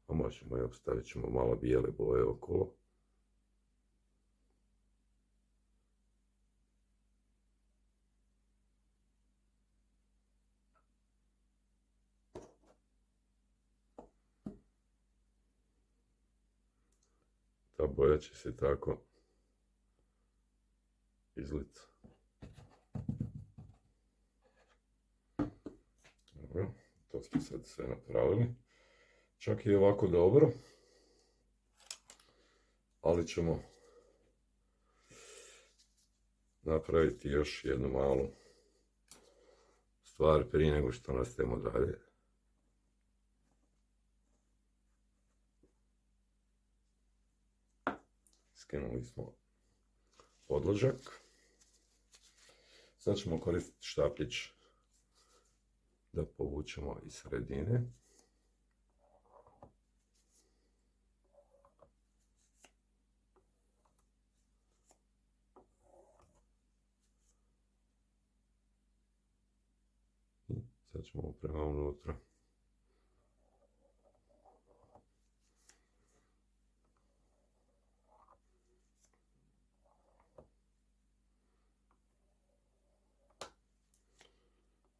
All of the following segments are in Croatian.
A možemo i ostavit ćemo malo bijele boje okolo. Ta boja će se tako izliti. Dobro, to smo sad sve napravili. Čak i ovako dobro. Ali ćemo napraviti još jednu malu stvar prije nego što nastavimo dalje. Skinuli smo podložak. Sad ćemo koristiti štapić da povučemo iz sredine. I sad ćemo prema unutra.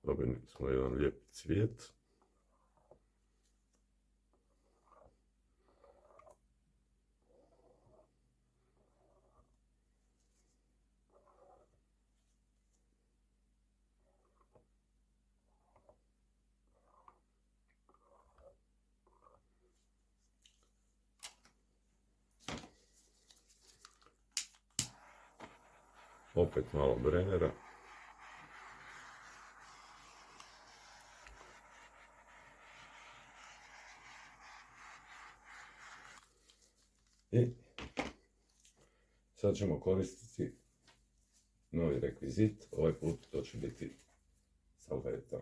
Dobili smo jedan lijep cvijet. Opet malo brenera. I sad ćemo koristiti novi rekvizit. Ovaj put to će biti salveta.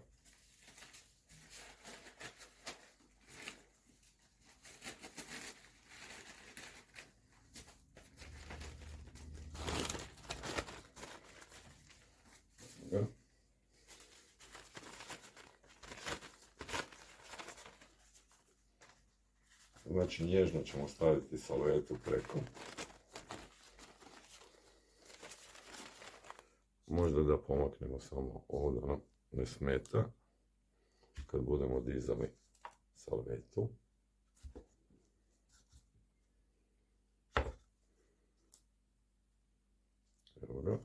Znači nježno ćemo staviti salvetu preko. Možda da pomaknemo samo ovo da nam ne smeta kad budemo dizali salvetu. Evo ga.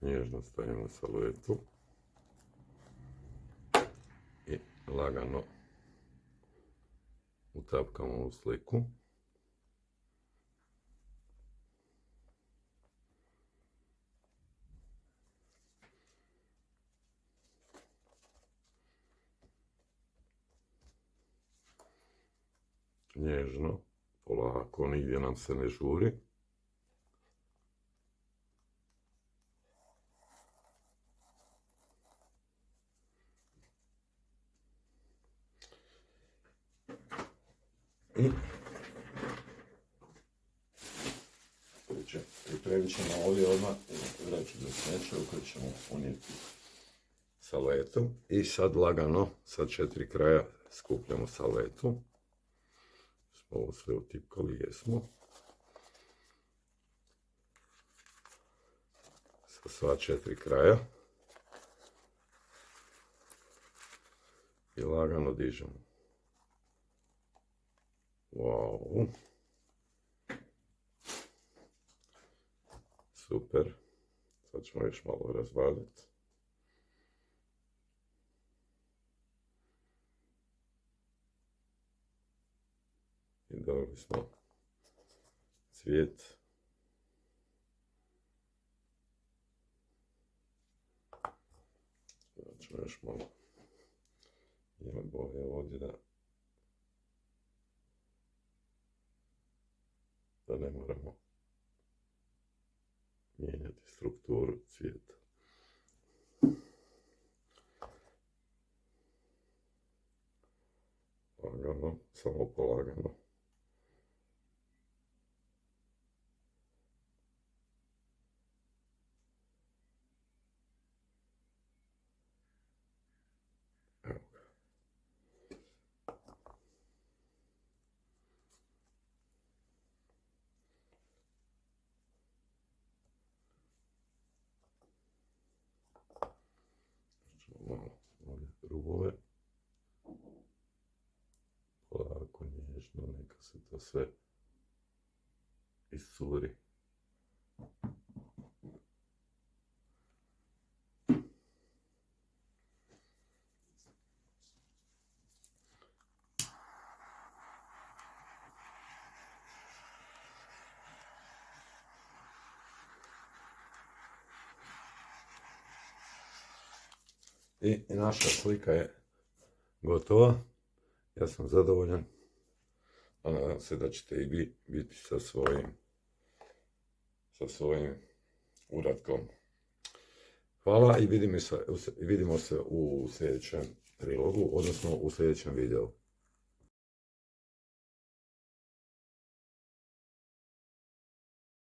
Nježno stavimo salvetu i lagano utapkamo u sliku. Nježno, polako, nigdje nam se ne žuri. I pripremit ćemo ovdje odmah vreću za smeće u kojoj ćemo unijeti salvetu. I sad lagano sa 4 kraja skupljamo salvetu. Smo ovo sve utipkali, jesmo. Sa sva 4 kraja. I lagano dižemo. Wow. Super. Sad ćemo još malo razvaditi. I dobili smo cvijet. Sad ćemo još malo boje ovdje da ne moramo mijenjati strukturu cvijeta. Lagano, samo polagano. bobule. Polako, nježno, neka se to sve iscuri. I naša slika je gotova. Ja sam zadovoljan. A nadam se da ćete i vi biti sa svojim uratkom. Hvala i vidimo se u sljedećem prilogu, odnosno u sljedećem videu.